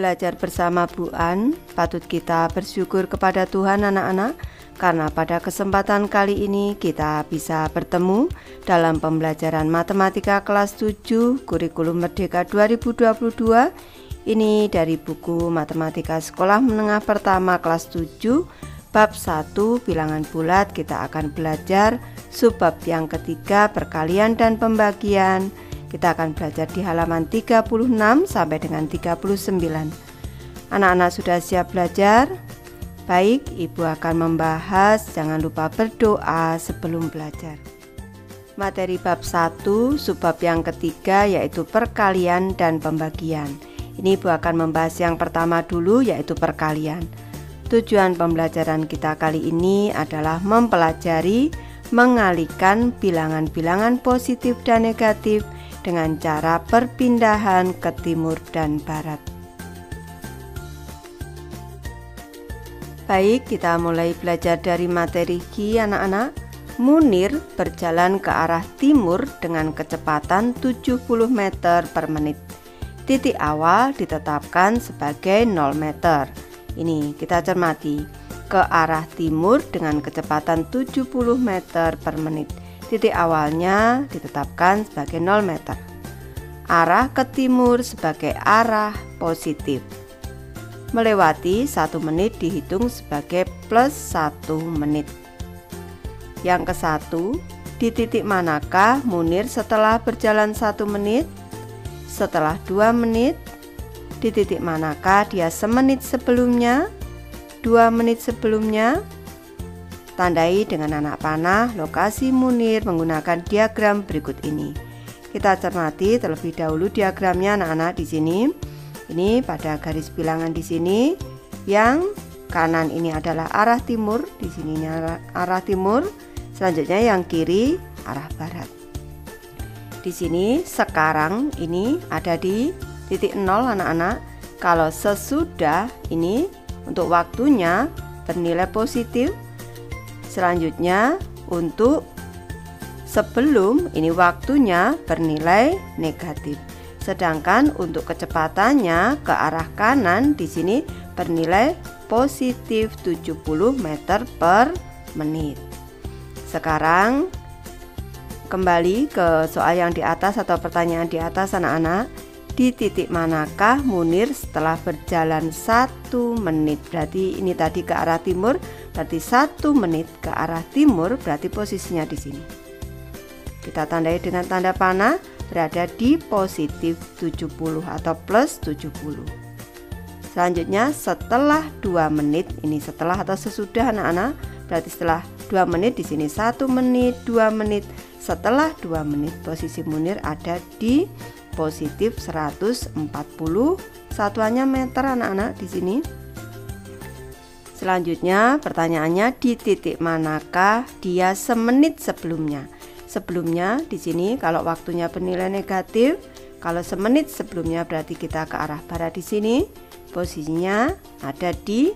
belajar bersama Bu An, patut kita bersyukur kepada Tuhan anak-anak, karena pada kesempatan kali ini kita bisa bertemu dalam pembelajaran matematika kelas 7 kurikulum Merdeka 2022. Ini dari buku Matematika Sekolah Menengah Pertama kelas 7, bab 1 bilangan bulat. Kita akan belajar subbab yang ketiga, perkalian dan pembagian. Kita akan belajar di halaman 36 sampai dengan 39. Anak-anak sudah siap belajar? Baik, Ibu akan membahas, jangan lupa berdoa sebelum belajar. Materi bab 1, subbab yang ketiga, yaitu perkalian dan pembagian. Ini Ibu akan membahas yang pertama dulu, yaitu perkalian. Tujuan pembelajaran kita kali ini adalah mempelajari mengalihkan bilangan-bilangan positif dan negatif dengan cara perpindahan ke timur dan barat. Baik, kita mulai belajar dari materi Q, anak-anak. Munir berjalan ke arah timur dengan kecepatan 70 meter per menit. Titik awal ditetapkan sebagai 0 meter. Ini kita cermati, ke arah timur dengan kecepatan 70 meter per menit. Titik awalnya ditetapkan sebagai 0 meter. Arah ke timur sebagai arah positif. Melewati 1 menit dihitung sebagai plus 1 menit. Yang ke-1, di titik manakah Munir setelah berjalan 1 menit? Setelah 2 menit. Di titik manakah dia semenit sebelumnya? 2 menit sebelumnya? Tandai dengan anak panah lokasi Munir menggunakan diagram berikut ini. Kita cermati terlebih dahulu diagramnya anak-anak di sini. Ini pada garis bilangan di sini, yang kanan ini adalah arah timur, di sininya arah timur. Selanjutnya yang kiri arah barat. Di sini sekarang ini ada di titik 0 anak-anak. Kalau sesudah ini untuk waktunya bernilai positif. Selanjutnya untuk sebelum ini waktunya bernilai negatif. Sedangkan untuk kecepatannya ke arah kanan di sini bernilai positif 70 meter per menit. Sekarang kembali ke soal yang di atas atau pertanyaan di atas anak-anak. Di titik manakah Munir setelah berjalan 1 menit? Berarti ini tadi ke arah timur, berarti 1 menit ke arah timur, berarti posisinya di sini. Kita tandai dengan tanda panah, berada di positif 70 atau plus 70. Selanjutnya setelah 2 menit, ini setelah atau sesudah anak-anak, berarti setelah 2 menit di sini 1 menit, 2 menit. Setelah 2 menit posisi Munir ada di positif 140, satuannya meter anak-anak di sini. Selanjutnya pertanyaannya, di titik manakah dia semenit sebelumnya? Sebelumnya di sini kalau waktunya bernilai negatif, kalau semenit sebelumnya berarti kita ke arah barat di sini. Posisinya ada di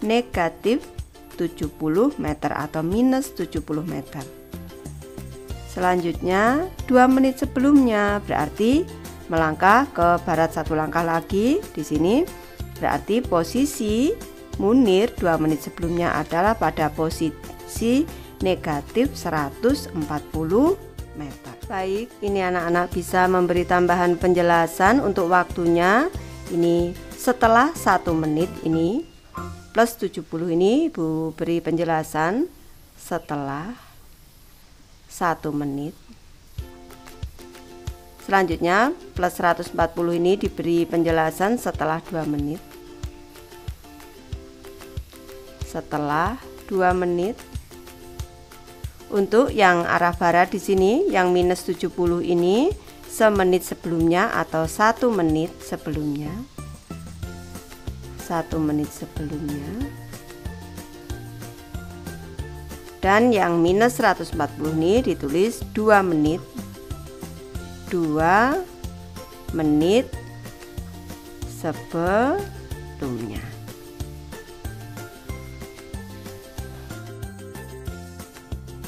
negatif 70 meter atau minus 70 meter. Selanjutnya 2 menit sebelumnya berarti melangkah ke barat 1 langkah lagi di sini. Berarti posisi Munir 2 menit sebelumnya adalah pada posisi negatif 140 meter. Baik, ini anak-anak bisa memberi tambahan penjelasan untuk waktunya. Ini setelah 1 menit ini plus 70 ini Ibu beri penjelasan setelah 1 menit. Selanjutnya plus 140 ini diberi penjelasan setelah 2 menit. Setelah 2 menit. Untuk yang arah barat di sini yang minus 70 ini semenit sebelumnya atau 1 menit sebelumnya. 1 menit sebelumnya. Dan yang minus 140 ini ditulis 2 menit. 2 menit sebelumnya.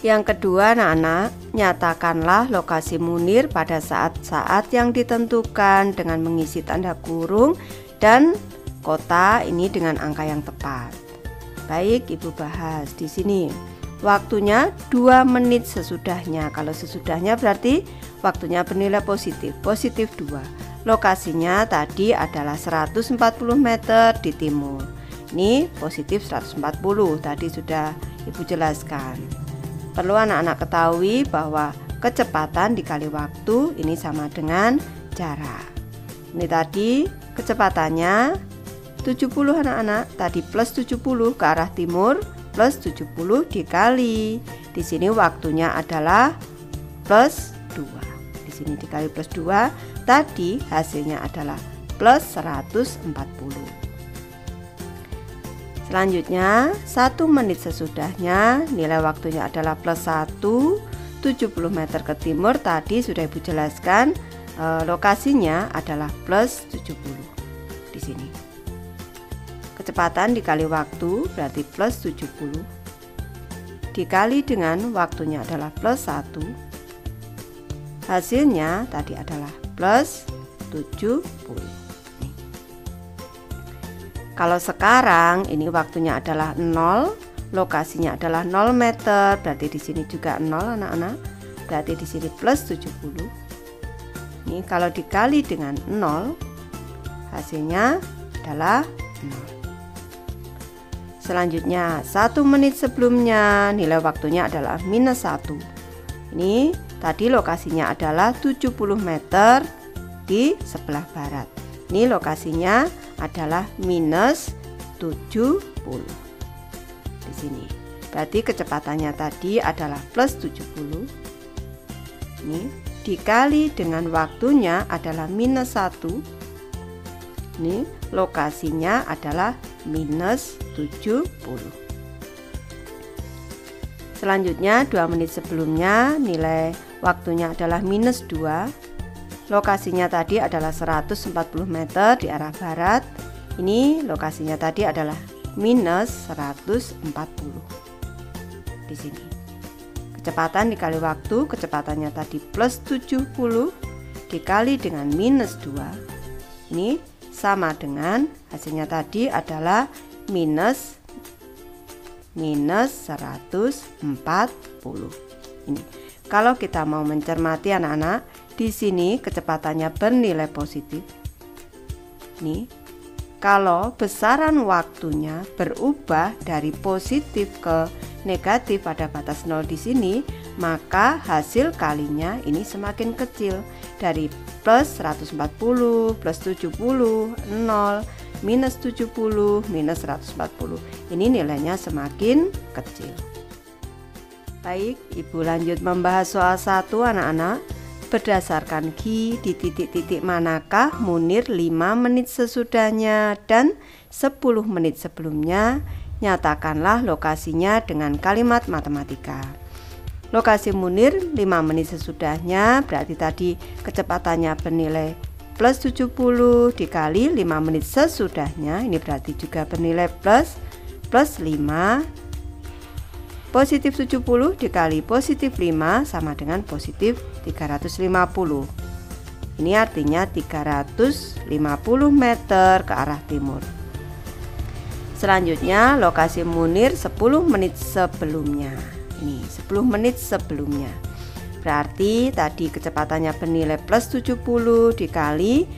Yang kedua anak-anak, nyatakanlah lokasi Munir pada saat-saat yang ditentukan dengan mengisi tanda kurung dan kota ini dengan angka yang tepat. Baik, Ibu bahas di sini. Waktunya 2 menit sesudahnya. Kalau sesudahnya berarti waktunya bernilai positif, positif 2. Lokasinya tadi adalah 140 meter di timur. Ini positif 140, tadi sudah Ibu jelaskan. Perlu anak-anak ketahui bahwa kecepatan dikali waktu ini sama dengan jarak. Ini tadi kecepatannya 70 anak-anak, tadi plus 70 ke arah timur, plus 70 dikali. Di sini waktunya adalah plus 2. Di sini dikali plus 2, tadi hasilnya adalah plus 140. Selanjutnya 1 menit sesudahnya nilai waktunya adalah plus 1, 70 meter ke timur. Tadi sudah Ibu jelaskan, lokasinya adalah plus 70 di sini. Kecepatan dikali waktu berarti plus 70 dikali dengan waktunya adalah plus 1. Hasilnya tadi adalah plus 70. Kalau sekarang ini waktunya adalah 0, lokasinya adalah 0 meter, berarti di sini juga 0 anak-anak. Berarti di sini plus 70. Ini kalau dikali dengan 0, hasilnya adalah 0. Selanjutnya 1 menit sebelumnya nilai waktunya adalah minus 1. Ini tadi lokasinya adalah 70 meter di sebelah barat. Ini lokasinya adalah minus 70 di sini. Berarti kecepatannya tadi adalah plus 70. Ini dikali dengan waktunya adalah minus 1. Ini lokasinya adalah minus 70. Selanjutnya 2 menit sebelumnya nilai waktunya adalah minus 2. Lokasinya tadi adalah 140 meter di arah barat. Ini lokasinya tadi adalah minus 140 di sini. Kecepatan dikali waktu, kecepatannya tadi plus 70 dikali dengan minus 2. Ini sama dengan hasilnya tadi adalah minus 140. Ini kalau kita mau mencermati anak-anak, di sini kecepatannya bernilai positif. Nih, kalau besaran waktunya berubah dari positif ke negatif pada batas 0 di sini, maka hasil kalinya ini semakin kecil. Dari plus 140, plus 70, 0, minus 70, minus 140. Ini nilainya semakin kecil. Baik, Ibu lanjut membahas soal 1 anak-anak. Berdasarkan Ki, di titik-titik manakah Munir 5 menit sesudahnya dan 10 menit sebelumnya? Nyatakanlah lokasinya dengan kalimat matematika. Lokasi Munir 5 menit sesudahnya berarti tadi kecepatannya bernilai plus 70 dikali 5 menit sesudahnya. Ini berarti juga bernilai plus 5. Positif 70 dikali positif 5 sama dengan positif 350. Ini artinya 350 meter ke arah timur. Selanjutnya lokasi Munir 10 menit sebelumnya. Ini 10 menit sebelumnya. Berarti tadi kecepatannya bernilai plus 70 dikali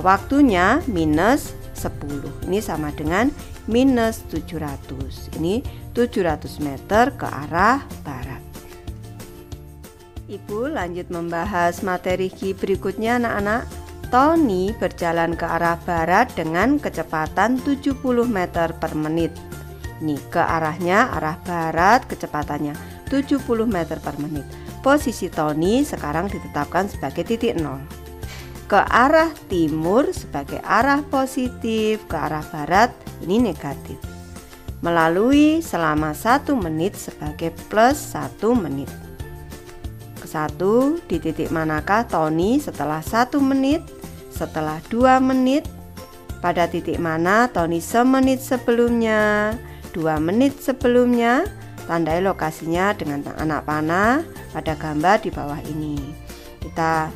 waktunya minus 10. Ini sama dengan minus 700. Ini 700 meter ke arah barat. Ibu lanjut membahas materi Ki berikutnya anak-anak. Tony berjalan ke arah barat dengan kecepatan 70 meter per menit. Ini ke arahnya, arah barat, kecepatannya 70 meter per menit. Posisi Tony sekarang ditetapkan sebagai titik 0. Ke arah timur sebagai arah positif, ke arah barat ini negatif. Melalui selama 1 menit sebagai plus 1 menit. Ke 1, di titik manakah Tony setelah 1 menit, setelah 2 menit, pada titik mana Tony semenit sebelumnya, 2 menit sebelumnya. Tandai lokasinya dengan anak panah pada gambar di bawah ini. Kita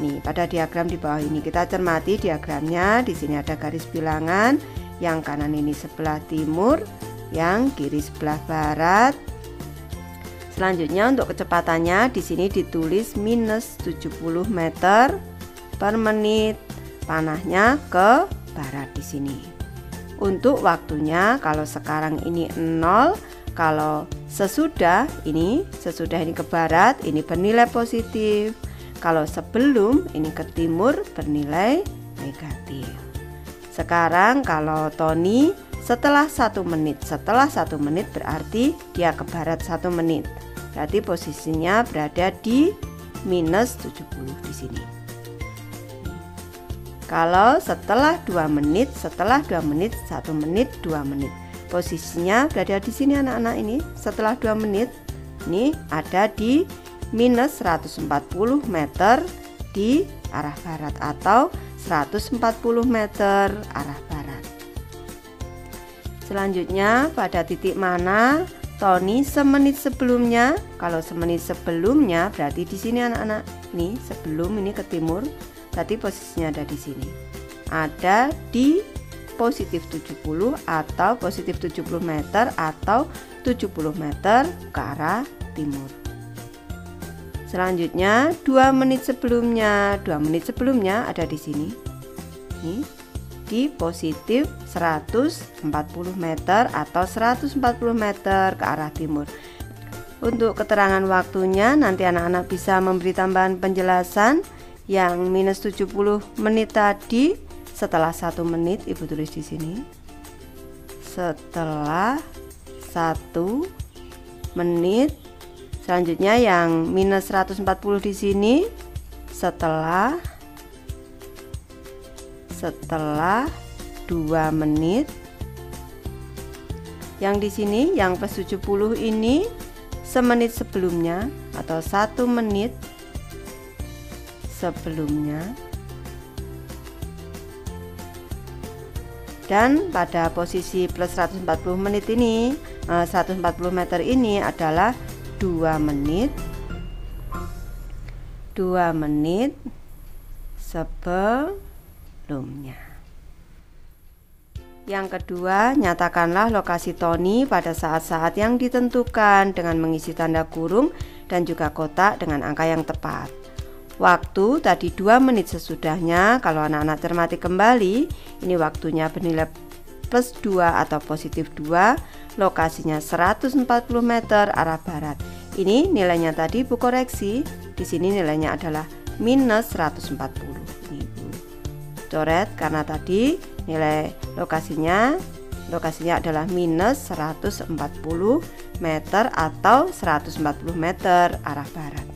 Nih, pada diagram di bawah ini kita cermati diagramnya. Di sini ada garis bilangan, yang kanan ini sebelah timur, yang kiri sebelah barat. Selanjutnya untuk kecepatannya di sini ditulis minus 70 meter per menit. Panahnya ke barat di sini. Untuk waktunya kalau sekarang ini 0, kalau sesudah ini ke barat ini bernilai positif. Kalau sebelum ini ke timur bernilai negatif. Sekarang kalau Tony setelah 1 menit, berarti dia ke barat 1 menit. Berarti posisinya berada di minus 70 di sini. Kalau setelah 2 menit, 1 menit, 2 menit. Posisinya berada di sini anak-anak ini. Setelah 2 menit ini ada di minus 140 meter di arah barat atau 140 meter arah barat. Selanjutnya pada titik mana Tony semenit sebelumnya? Kalau semenit sebelumnya berarti di sini anak-anak. Ini sebelum ini ke timur, berarti posisinya ada di sini. Ada di positif 70 atau positif 70 meter atau 70 meter ke arah timur. Selanjutnya 2 menit sebelumnya ada di sini. Ini di positif 140 meter atau 140 meter ke arah timur. Untuk keterangan waktunya nanti anak-anak bisa memberi tambahan penjelasan. Yang minus 70 menit tadi setelah 1 menit Ibu tulis di sini. Setelah 1 menit. Selanjutnya yang minus 140 di sini setelah 2 menit. Yang di sini yang plus 70 ini semenit sebelumnya atau 1 menit sebelumnya. Dan pada posisi plus 140 menit ini 140 meter ini adalah 2 menit sebelumnya. Yang kedua, nyatakanlah lokasi Tony pada saat-saat yang ditentukan dengan mengisi tanda kurung dan juga kotak dengan angka yang tepat. Waktu tadi 2 menit sesudahnya, kalau anak-anak cermati kembali, ini waktunya bernilai plus 2 atau positif 2, lokasinya 140 meter arah barat. Ini nilainya tadi Ibu koreksi, di sini nilainya adalah minus 140. Ini Ibu coret karena tadi nilai lokasinya adalah minus 140 meter atau 140 meter arah barat.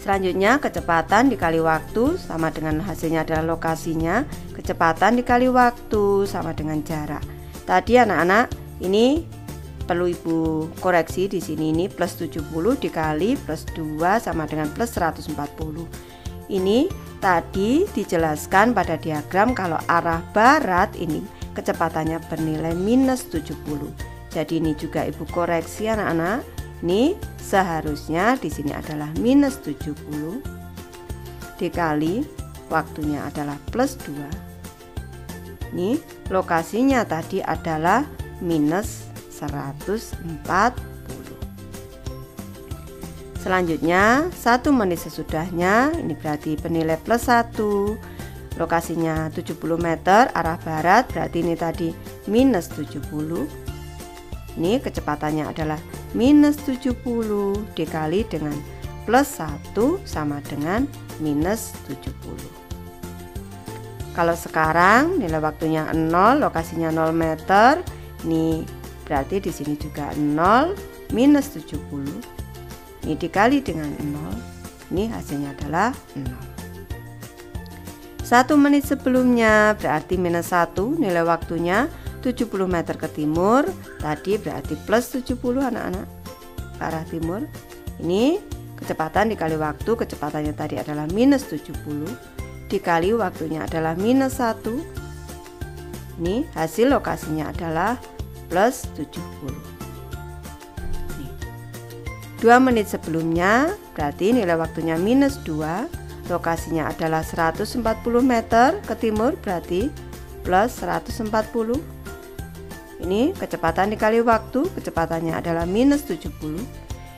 Selanjutnya kecepatan dikali waktu sama dengan hasilnya adalah lokasinya. Kecepatan dikali waktu sama dengan jarak. Tadi anak-anak ini perlu Ibu koreksi di sini, ini plus 70 dikali plus 2 sama dengan plus 140. Ini tadi dijelaskan pada diagram kalau arah barat ini kecepatannya bernilai minus 70. Jadi ini juga Ibu koreksi anak-anak. Ini seharusnya di sini adalah minus 70 dikali waktunya adalah plus 2. Ini lokasinya tadi adalah minus 140. Selanjutnya 1 menit sesudahnya, ini berarti bernilai plus 1. Lokasinya 70 meter arah barat, berarti ini tadi minus 70. Ini kecepatannya adalah minus 70 dikali dengan plus 1 sama dengan minus 70. Kalau sekarang nilai waktunya 0, lokasinya 0 meter, ini berarti di sini juga 0 minus 70. Ini dikali dengan 0, ini hasilnya adalah 0. 1 menit sebelumnya berarti minus 1, nilai waktunya 70 meter ke timur. Tadi berarti plus 70 anak-anak ke arah timur. Ini kecepatan dikali waktu, kecepatannya tadi adalah minus 70 dikali waktunya adalah minus 1. Ini hasil lokasinya adalah plus 70. 2 menit sebelumnya berarti nilai waktunya minus 2, lokasinya adalah 140 meter ke timur, berarti plus 140. Ini kecepatan dikali waktu, kecepatannya adalah minus 70,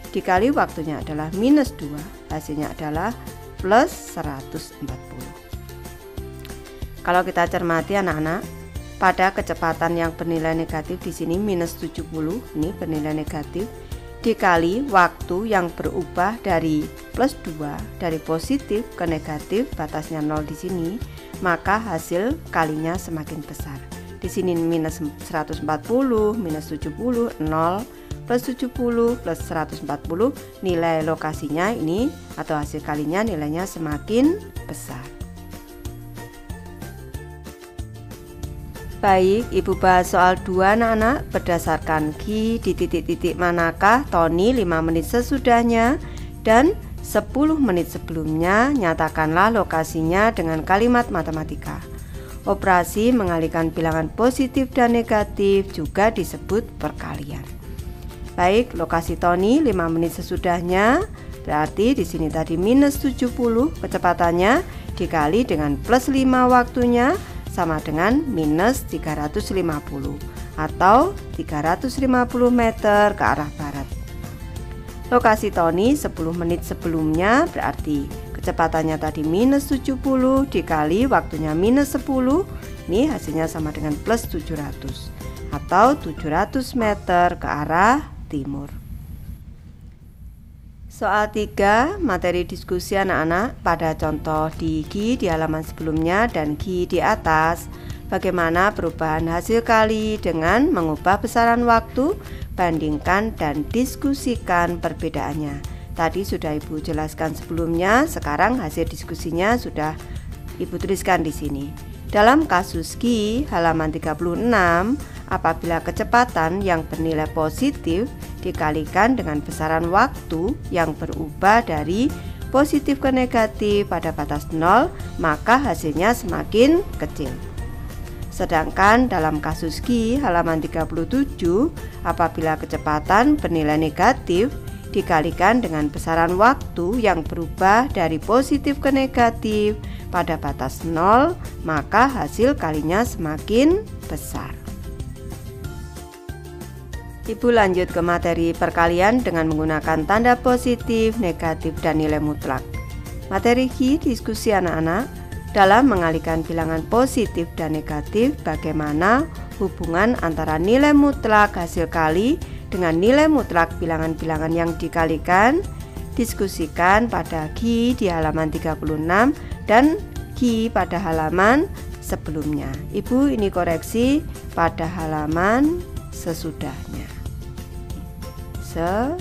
dikali waktunya adalah minus 2, hasilnya adalah plus 140. Kalau kita cermati anak-anak, pada kecepatan yang bernilai negatif di sini minus 70, ini bernilai negatif, dikali waktu yang berubah dari plus 2, dari positif ke negatif, batasnya 0 di sini, maka hasil kalinya semakin besar. Di sini minus 140, minus 70, 0, plus 70, plus 140, nilai lokasinya ini atau hasil kalinya nilainya semakin besar. Baik, Ibu bahas soal 2 anak-anak. Berdasarkan Ki, di titik-titik manakah Tony 5 menit sesudahnya dan 10 menit sebelumnya, nyatakanlah lokasinya dengan kalimat matematika. Operasi mengalihkan bilangan positif dan negatif juga disebut perkalian. Baik, lokasi Tony 5 menit sesudahnya, berarti di sini tadi minus 70 kecepatannya dikali dengan plus 5 waktunya, sama dengan minus 350 atau 350 meter ke arah barat. Lokasi Tony 10 menit sebelumnya, berarti kecepatannya tadi minus 70 dikali waktunya minus 10, ini hasilnya sama dengan plus 700 atau 700 meter ke arah timur. Soal 3, materi diskusi anak-anak pada contoh di Ki di halaman sebelumnya dan Ki di atas. Bagaimana perubahan hasil kali dengan mengubah besaran waktu, bandingkan dan diskusikan perbedaannya. Tadi sudah Ibu jelaskan sebelumnya, sekarang hasil diskusinya sudah Ibu tuliskan di sini. Dalam kasus Ki halaman 36, apabila kecepatan yang bernilai positif dikalikan dengan besaran waktu yang berubah dari positif ke negatif pada batas 0, maka hasilnya semakin kecil. Sedangkan dalam kasus Ki halaman 37, apabila kecepatan bernilai negatif dikalikan dengan besaran waktu yang berubah dari positif ke negatif pada batas 0, maka hasil kalinya semakin besar. Ibu lanjut ke materi perkalian dengan menggunakan tanda positif, negatif, dan nilai mutlak. Materi Ki diskusi anak-anak dalam mengalihkan bilangan positif dan negatif, bagaimana hubungan antara nilai mutlak hasil kali dengan nilai mutlak bilangan-bilangan yang dikalikan. Diskusikan pada Ki di halaman 36 dan Ki pada halaman sebelumnya. Ibu ini koreksi pada halaman sesudahnya. Sesudahnya.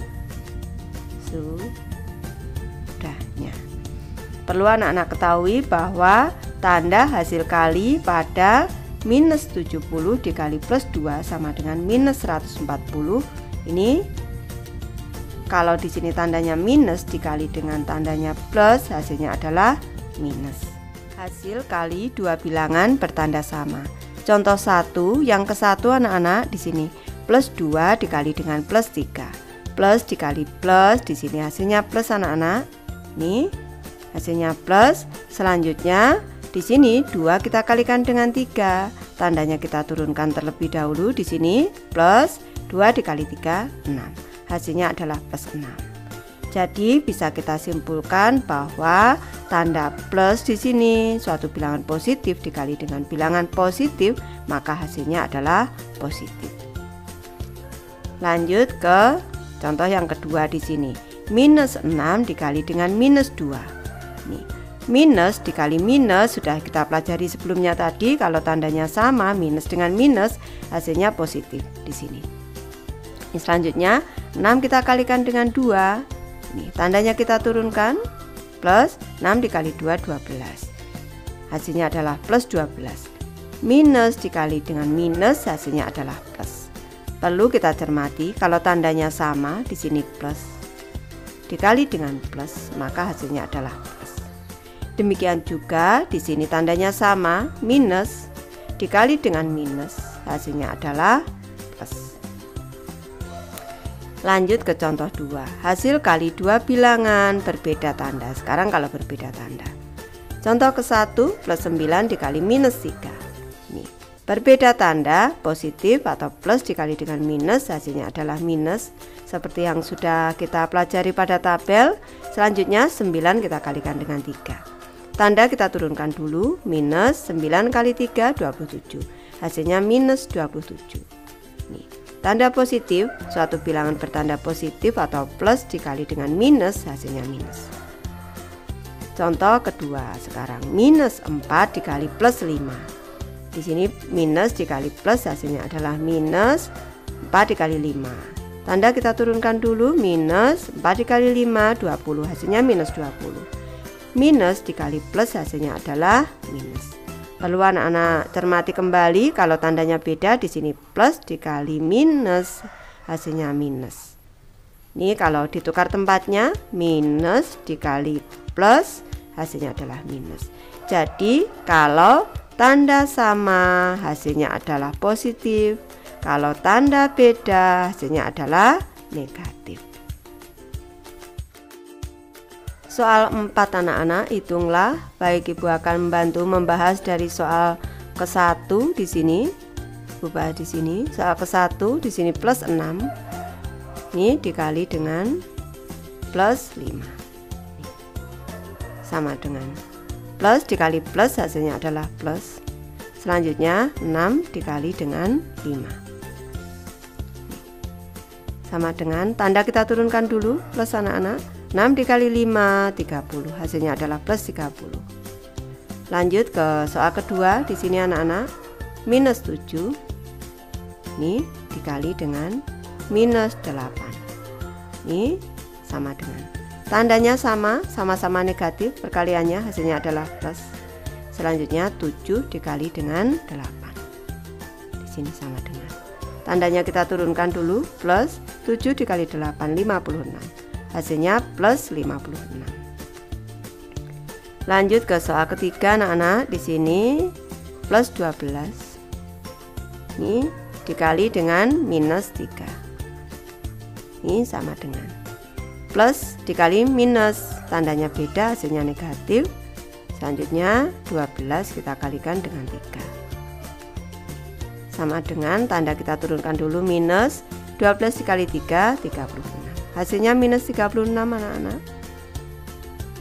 Perlu anak-anak ketahui bahwa tanda hasil kali pada minus 70 dikali plus 2 sama dengan minus 140. Ini kalau di sini tandanya minus dikali dengan tandanya plus, hasilnya adalah minus. Hasil kali dua bilangan bertanda sama. Contoh 1, yang ke-1 anak-anak di sini plus 2 dikali dengan plus 3. Plus dikali plus, di sini hasilnya plus anak-anak. Nih, hasilnya plus. Selanjutnya di sini 2 kita kalikan dengan 3. Tandanya kita turunkan terlebih dahulu di sini plus 2 dikali 3 6. Hasilnya adalah plus 6. Jadi bisa kita simpulkan bahwa tanda plus di sini suatu bilangan positif dikali dengan bilangan positif, maka hasilnya adalah positif. Lanjut ke contoh yang kedua di sini. Minus 6 dikali dengan minus 2. Nih, minus dikali minus sudah kita pelajari sebelumnya tadi, kalau tandanya sama minus dengan minus hasilnya positif di sini. Ini selanjutnya 6 kita kalikan dengan 2. Nih, tandanya kita turunkan, plus 6 dikali 2 12. Hasilnya adalah plus 12. Minus dikali dengan minus hasilnya adalah plus. Perlu kita cermati, kalau tandanya sama di sini plus dikali dengan plus, maka hasilnya adalah plus. Demikian juga di sini tandanya sama, minus dikali dengan minus, hasilnya adalah plus. Lanjut ke contoh 2. Hasil kali dua bilangan berbeda tanda. Sekarang kalau berbeda tanda, Contoh ke-1 plus 9 dikali minus 3. Nih, berbeda tanda, positif atau plus dikali dengan minus hasilnya adalah minus. Seperti yang sudah kita pelajari pada tabel. Selanjutnya 9 kita kalikan dengan 3. Tanda kita turunkan dulu, minus 9 kali 3 27. Hasilnya minus 27. Nih, tanda positif, suatu bilangan bertanda positif atau plus dikali dengan minus hasilnya minus. Contoh kedua sekarang, minus 4 dikali plus 5. Di sini minus dikali plus hasilnya adalah minus 4 dikali 5. Tanda kita turunkan dulu, minus 4 dikali 5 20, hasilnya minus 20. Minus dikali plus hasilnya adalah minus. Perlu anak-anak cermati kembali, kalau tandanya beda di sini plus dikali minus hasilnya minus. Ini kalau ditukar tempatnya, minus dikali plus hasilnya adalah minus. Jadi kalau tanda sama hasilnya adalah positif, kalau tanda beda hasilnya adalah negatif. Soal 4 anak-anak, hitunglah. Baik, Ibu akan membantu membahas dari soal ke-1 di sini. Ibu bahas di sini. Soal ke-1 di sini plus 6. Ini dikali dengan plus 5. Sama dengan plus dikali plus hasilnya adalah plus. Selanjutnya 6 dikali dengan 5. Sama dengan tanda kita turunkan dulu, plus anak-anak. 6 dikali 5 30, hasilnya adalah plus 30. Lanjut ke soal kedua, di sini anak-anak minus 7 ini dikali dengan minus 8. Ini sama dengan tandanya sama-sama negatif, perkaliannya hasilnya adalah plus. Selanjutnya 7 dikali dengan 8. Di sini sama dengan tandanya kita turunkan dulu, plus 7 dikali 8 56. Hasilnya plus 56. Lanjut ke soal ketiga anak-anak, di sini plus 12. Ini dikali dengan minus 3. Ini sama dengan plus dikali minus, tandanya beda hasilnya negatif. Selanjutnya 12 kita kalikan dengan 3. Sama dengan tanda kita turunkan dulu, minus 12 dikali 3 36. Hasilnya minus 36 anak-anak.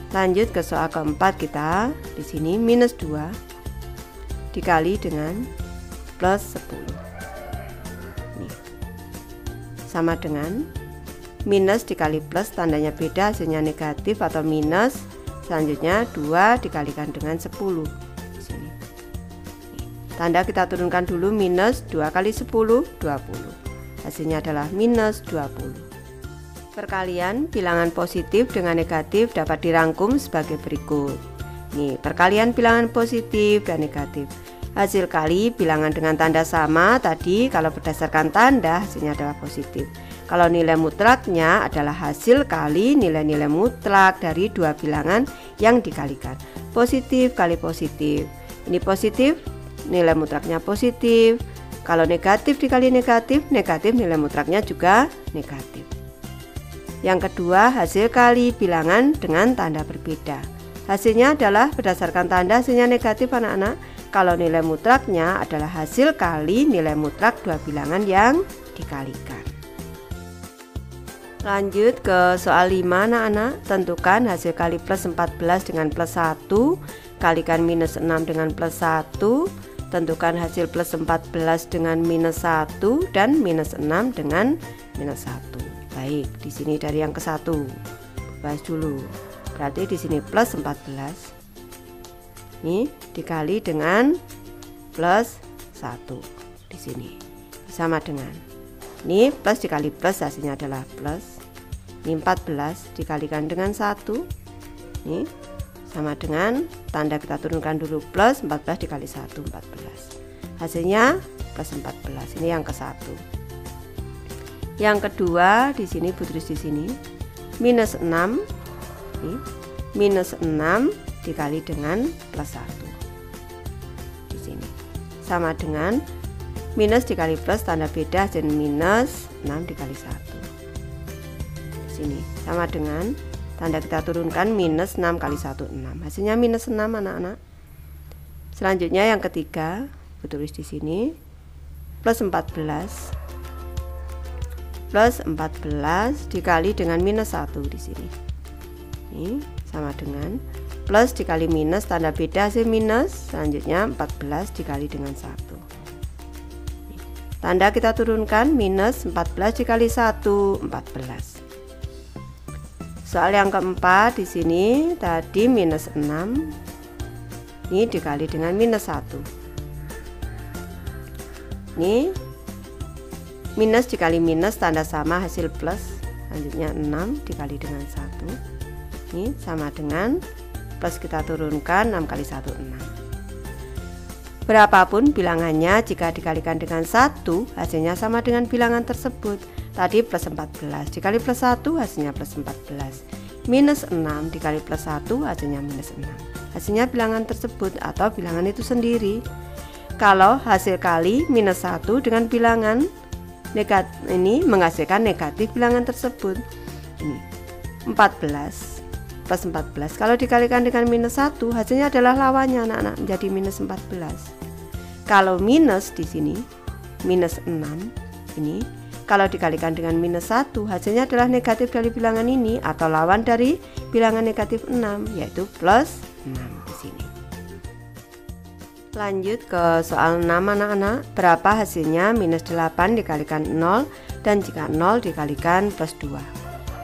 Lanjut ke soal keempat kita, di sini minus 2 dikali dengan plus 10. Nih, sama dengan minus dikali plus, tandanya beda hasilnya negatif atau minus. Selanjutnya 2 dikalikan dengan 10. Di sini. Nih, tanda kita turunkan dulu, minus 2 kali 10 20. Hasilnya adalah minus 20. Perkalian bilangan positif dengan negatif dapat dirangkum sebagai berikut. Nih, perkalian bilangan positif dan negatif. Hasil kali bilangan dengan tanda sama tadi, kalau berdasarkan tanda hasilnya adalah positif. Kalau nilai mutlaknya adalah hasil kali nilai-nilai mutlak dari dua bilangan yang dikalikan. Positif kali positif. Ini positif, nilai mutlaknya positif. Kalau negatif dikali negatif, negatif nilai mutlaknya juga negatif. Yang kedua, hasil kali bilangan dengan tanda berbeda. Hasilnya adalah berdasarkan tanda, hasilnya negatif anak-anak. Kalau nilai mutlaknya adalah hasil kali nilai mutlak dua bilangan yang dikalikan. Lanjut ke soal 5 anak-anak. Tentukan hasil kali plus 14 dengan plus 1, kalikan minus 6 dengan plus 1. Tentukan hasil plus 14 dengan minus 1 dan minus 6 dengan minus 1. Baik, di sini dari yang ke-1 bahas dulu. Berarti di sini plus 14. Ini dikali dengan plus 1 di sini. Sama dengan ini plus dikali plus hasilnya adalah plus. Ini 14 dikalikan dengan 1. Ini sama dengan tanda kita turunkan dulu, plus 14 dikali 1 14. Hasilnya plus 14. Ini yang ke-1. Yang kedua di sini Putris di sini minus 6. Ini, minus 6 dikali dengan plus 1. Di sini sama dengan minus dikali plus, tanda beda dan minus 6 dikali 1. Di sini sama dengan tanda kita turunkan, minus 6 kali 1, 6. Hasilnya minus 6 anak-anak. Selanjutnya yang ketiga, Ibu tulis di sini, plus 14. Plus 14 dikali dengan minus 1 di sini. Ini sama dengan plus dikali minus, tanda beda hasil minus. Selanjutnya 14 dikali dengan 1. Tanda kita turunkan, minus 14 dikali 1, 14. Soal yang keempat di sini tadi minus 6. Ini dikali dengan minus 1. Ini minus dikali minus, tanda sama hasil plus. Selanjutnya 6 dikali dengan 1. Ini sama dengan plus kita turunkan, 6 kali 1, 6. Berapapun bilangannya, jika dikalikan dengan 1 hasilnya sama dengan bilangan tersebut. Tadi plus 14 dikali plus 1 hasilnya plus 14. Minus 6 dikali plus 1 hasilnya minus 6. Hasilnya bilangan tersebut atau bilangan itu sendiri. Kalau hasil kali minus 1 dengan bilangan negatif ini menghasilkan negatif bilangan tersebut. Ini 14 plus 14 kalau dikalikan dengan minus 1 hasilnya adalah lawannya anak-anak, menjadi minus 14. Kalau minus di sini minus 6 ini kalau dikalikan dengan minus 1 hasilnya adalah negatif dari bilangan ini atau lawan dari bilangan negatif 6, yaitu plus 6 di sini. Lanjut ke soal 6 anak-anak. Berapa hasilnya minus 8 dikalikan 0 dan jika 0 dikalikan plus 2.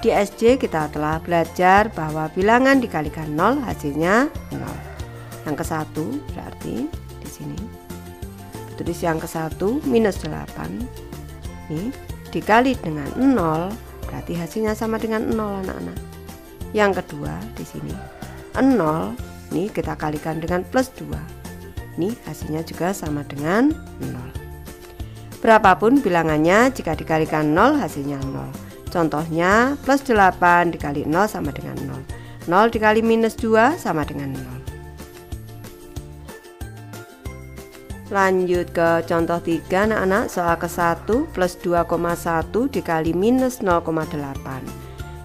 Di SJ kita telah belajar bahwa bilangan dikalikan 0 hasilnya 0. Yang ke 1 berarti di sini tulis yang ke 1 minus 8 ini dikali dengan 0 berarti hasilnya sama dengan 0 anak-anak. Yang kedua di sini 0 ini kita kalikan dengan plus 2. Ini hasilnya juga sama dengan 0. Berapapun bilangannya, jika dikalikan 0 hasilnya 0. Contohnya plus 8 dikali 0 sama dengan 0. 0 dikali minus 2 sama dengan 0. Lanjut ke contoh 3 anak-anak. Soal ke 1 plus 2,1 dikali minus 0,8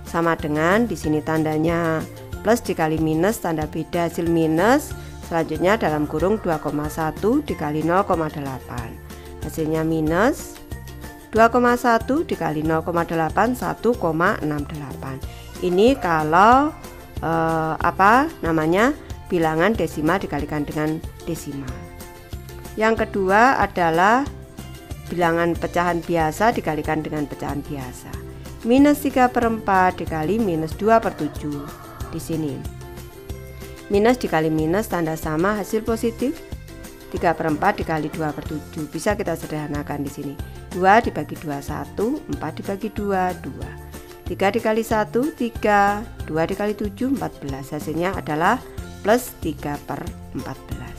sama dengan, di sini tandanya plus dikali minus, tanda beda hasil minus. Selanjutnya dalam kurung 2,1 dikali 0,8 hasilnya minus 2,1 dikali 0,8 1,68. Ini kalau bilangan desimal dikalikan dengan desimal. Yang kedua adalah bilangan pecahan biasa dikalikan dengan pecahan biasa. Minus 3/4 dikali minus 2/7. Di sini minus dikali minus, tanda sama hasil positif. 3/4 dikali 2/7 bisa kita sederhanakan di sini. 2 dibagi 2 1, 4 dibagi 2 2. 3 dikali 1 3, 2 dikali 7 14. Hasilnya adalah plus 3/14.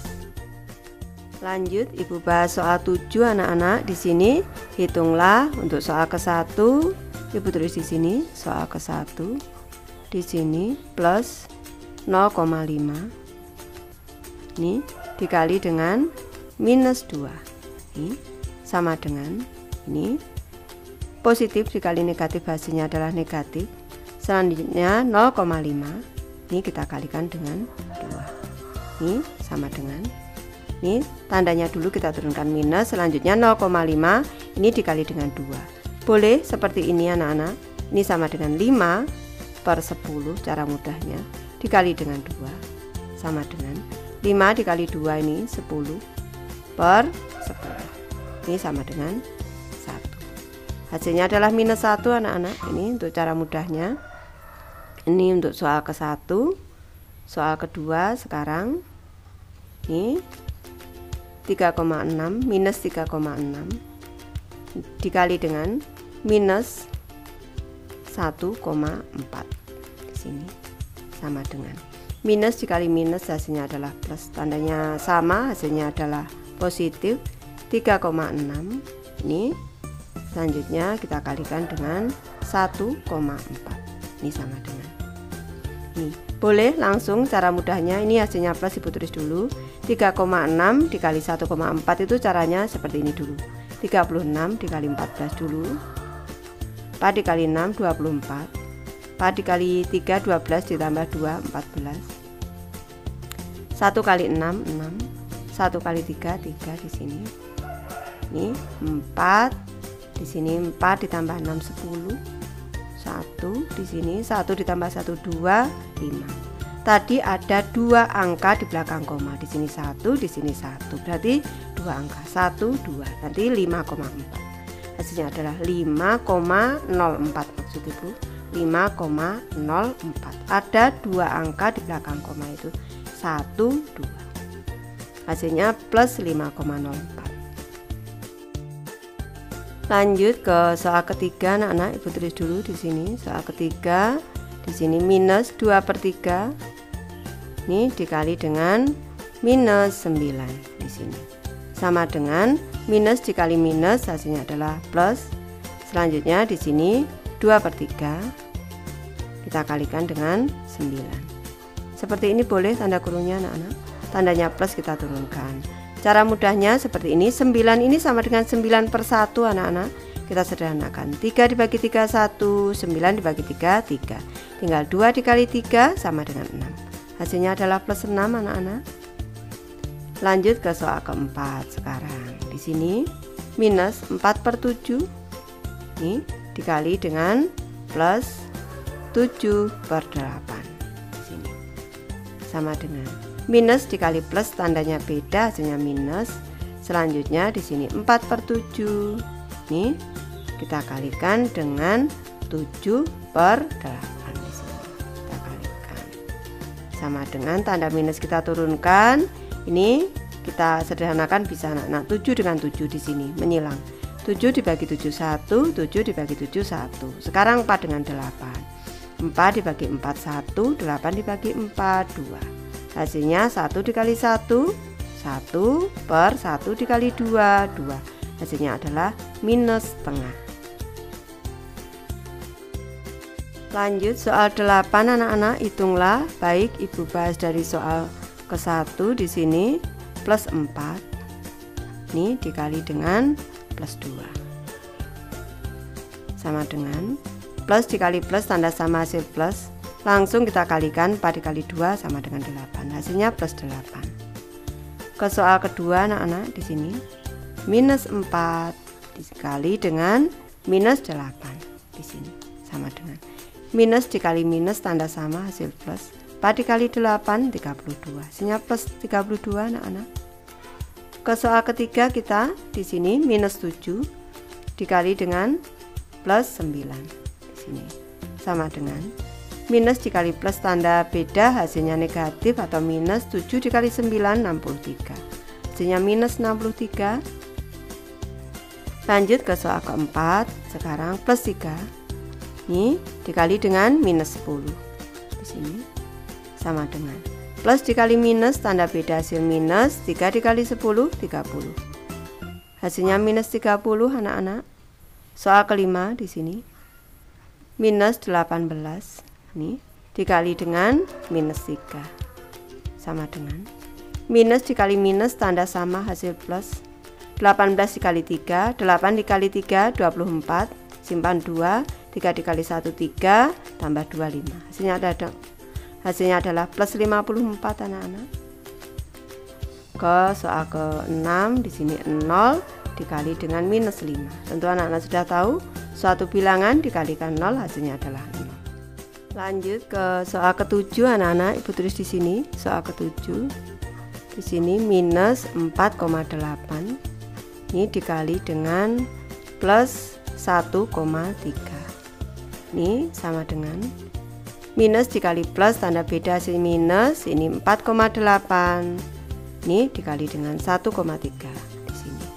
Lanjut, Ibu bahas soal 7 anak-anak. Di sini hitunglah untuk soal ke-1. Ibu tulis di sini soal ke-1. Di sini plus 0,5. Ini dikali dengan minus 2. Ini sama dengan ini positif dikali negatif hasilnya adalah negatif. Selanjutnya 0,5. Ini kita kalikan dengan 2. Ini sama dengan ini tandanya dulu kita turunkan minus, selanjutnya 0,5 ini dikali dengan 2. Boleh seperti ini anak-anak. Ini sama dengan 5/10 cara mudahnya dikali dengan 2 sama dengan 5 dikali 2 ini 10/10. Ini sama dengan 1. Hasilnya adalah minus 1 anak-anak. Ini untuk cara mudahnya. Ini untuk soal ke-1. Soal kedua sekarang. Ini 3,6 minus 3,6 dikali dengan minus 1,4. Di sini sama dengan minus dikali minus hasilnya adalah plus, tandanya sama hasilnya adalah positif 3,6. Ini selanjutnya kita kalikan dengan 1,4. Ini sama dengan ini. Boleh langsung cara mudahnya, ini hasilnya plus Ibu tulis dulu. 3,6 dikali 1,4 itu caranya seperti ini dulu. 36 dikali 14 dulu. 4 dikali 6 24. 4 dikali 3 12 ditambah 2 14. 1 kali 6 6. 1 kali 3 3 di sini. Ini 4 di sini, 4 ditambah 6 10. 1 di sini, 1 ditambah 1 2 5. Tadi ada 2 angka di belakang koma. Di sini 1, di sini 1. Berarti 2 angka. 1 2. Nanti 5,4. Hasilnya adalah 5,04 maksud Ibu. 5,04. Ada 2 angka di belakang koma itu 1 2. Hasilnya plus 5,04. Lanjut ke soal ketiga anak-anak, Ibu tulis dulu di sini. Soal ketiga di sini minus 2/3 ini dikali dengan minus 9 di sini. Sama dengan minus dikali minus hasilnya adalah plus. Selanjutnya di sini 2/3 kita kalikan dengan 9. Seperti ini boleh tanda kurungnya anak-anak. Tandanya plus kita turunkan. Cara mudahnya seperti ini. 9 ini sama dengan 9/1 anak-anak. Kita sederhanakan. 3 dibagi 3 1, 9 dibagi 3 3. Tinggal 2 dikali 3 sama dengan 6. Hasilnya adalah plus 6 anak-anak. Lanjut ke soal keempat sekarang. Di sini minus 4/7 ini dikali dengan plus 7/8 di sini. Sama dengan minus dikali plus, tandanya beda, hasilnya minus. Selanjutnya di sini 4/7 ini kita kalikan dengan 7/8 di sini. Kita kalikan. Sama dengan tanda minus kita turunkan. Ini kita sederhanakan bisa anak-anak. 7 dengan 7 di sini menyilang. 7 dibagi 7 1, 7 dibagi 7 1. Sekarang 4 dengan 8. 4 dibagi 4 1, 8 dibagi 4 2. Hasilnya 1 dikali 1 1 per 1 dikali 2 2. Hasilnya adalah minus setengah. Lanjut soal 8 anak-anak, hitunglah. Baik, Ibu bahas dari soal ke-1 di sini plus 4. Ini dikali dengan plus 2. Sama dengan plus dikali plus, tanda sama hasil plus. Langsung kita kalikan, 4 dikali 2 sama dengan 8. Hasilnya plus 8. Ke soal kedua anak-anak di sini minus 4 dikali dengan minus 8 di sini sama dengan minus dikali minus, tanda sama hasil plus. 4 dikali 8 32. Hasilnya plus 32 anak-anak. Ke soal ketiga kita di sini minus 7 dikali dengan plus 9 di sini sama dengan minus dikali plus, tanda beda, hasilnya negatif atau minus. 7 dikali 9 63. Hasilnya minus 63. Lanjut ke soal keempat. Sekarang plus 3 ini dikali dengan minus 10 di sini sama dengan plus dikali minus, tanda beda, hasil minus. 3 dikali 10 30. Hasilnya minus 30 anak-anak. Soal kelima di sini minus 18 ini dikali dengan minus 3 sama dengan minus dikali minus, tanda sama hasil plus. 18 dikali 3 8 dikali 3 24. Simpan 2. 3 dikali 1 3 tambah 2 5. Hasilnya adalah plus 54 anak-anak. Ke soal ke-6 di sini 0 dikali dengan minus 5. Tentu anak-anak sudah tahu suatu bilangan dikalikan 0 hasilnya adalah 0. Lanjut ke soal ke-7 anak-anak, Ibu tulis di sini soal ke-7. Di sini minus 4,8 ini dikali dengan plus 1,3. Ini sama dengan minus dikali plus, tanda beda, hasil minus. Ini 4,8 ini dikali dengan 1,3 di sini.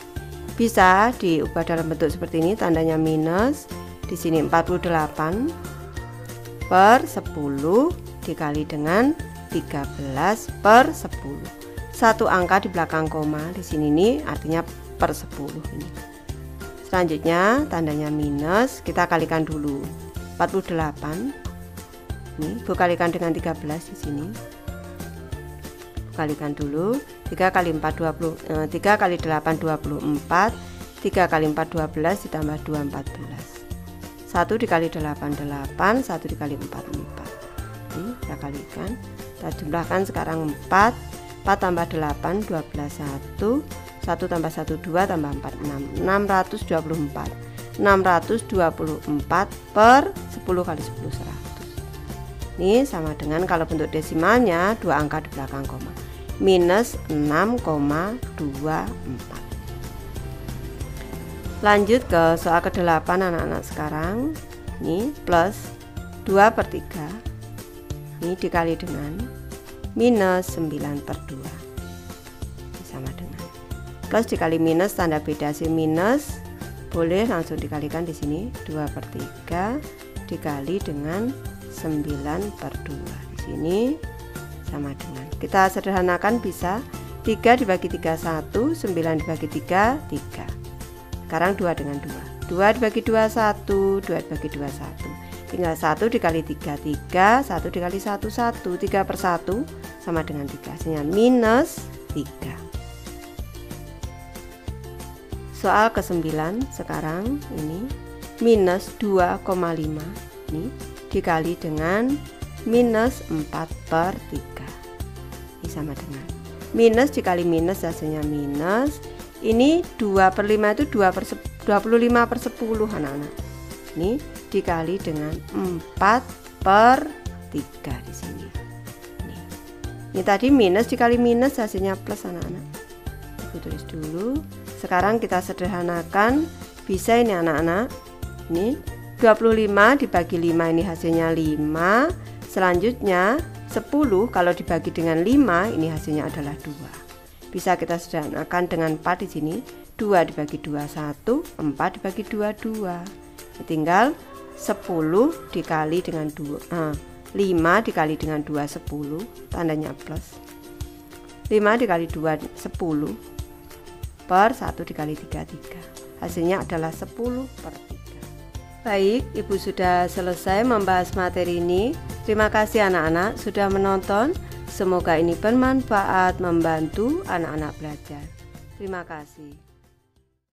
Bisa diubah dalam bentuk seperti ini, tandanya minus. Di sini 48 per 10 dikali dengan 13 per 10. Satu angka di belakang koma di sini ini artinya per 10 ini. Selanjutnya tandanya minus, kita kalikan dulu 48. Ini Bu kalikan dengan 13 di sini. Kalikan dulu 3 kali 4 20, 3 kali 8 24, 3 kali 4 12 ditambah 2 14. 1 dikali 8, 8, 1 dikali 4, 4. Ini kita kalikan, kita jumlahkan sekarang 4, 4 tambah 8, 12, 1, 1 tambah 1, 2 tambah 4, 6, 624. 624 per 10 kali 10, 100. Ini sama dengan kalau bentuk desimalnya 2 angka di belakang koma, minus 6,24. Lanjut ke soal ke-8 anak-anak sekarang. Ini plus 2 per 3, ini dikali dengan minus 9 per 2, ini sama dengan plus dikali minus, tanda beda hasil minus, boleh langsung dikalikan di sini. 2 per 3 dikali dengan 9 per 2, di sini sama dengan, kita sederhanakan bisa 3 dibagi 3 1, 9 dibagi 3 3. Sekarang 2 dengan 2, 2 dibagi 2 1, 2 dibagi 2 1, tinggal 1 dikali 3 3, 1 dikali 1 1, 3 per 1 sama dengan 3, hasilnya minus 3. Soal ke-9 sekarang, ini minus 2,5 ini dikali dengan minus 4 per 3, ini sama dengan minus dikali minus hasilnya minus. Ini 2 per 5 itu 25 per 10 anak-anak. Ini dikali dengan 4 per 3 di sini. Ini tadi minus dikali minus hasilnya plus anak-anak. Aku tulis dulu. Sekarang kita sederhanakan, bisa ini anak-anak. Ini 25 dibagi 5, ini hasilnya 5. Selanjutnya 10 kalau dibagi dengan 5, ini hasilnya adalah 2. Bisa kita sederhanakan dengan 4 di sini. 2 dibagi 2 1, 4 dibagi 2 2. Tinggal 10 dikali dengan 2, 5 dikali dengan 2 10, tandanya plus. 5 dikali 2 10 per 1 dikali 3 3. Hasilnya adalah 10 per 3. Baik, Ibu sudah selesai membahas materi ini. Terima kasih anak-anak sudah menonton. Semoga ini bermanfaat, membantu anak-anak belajar. Terima kasih.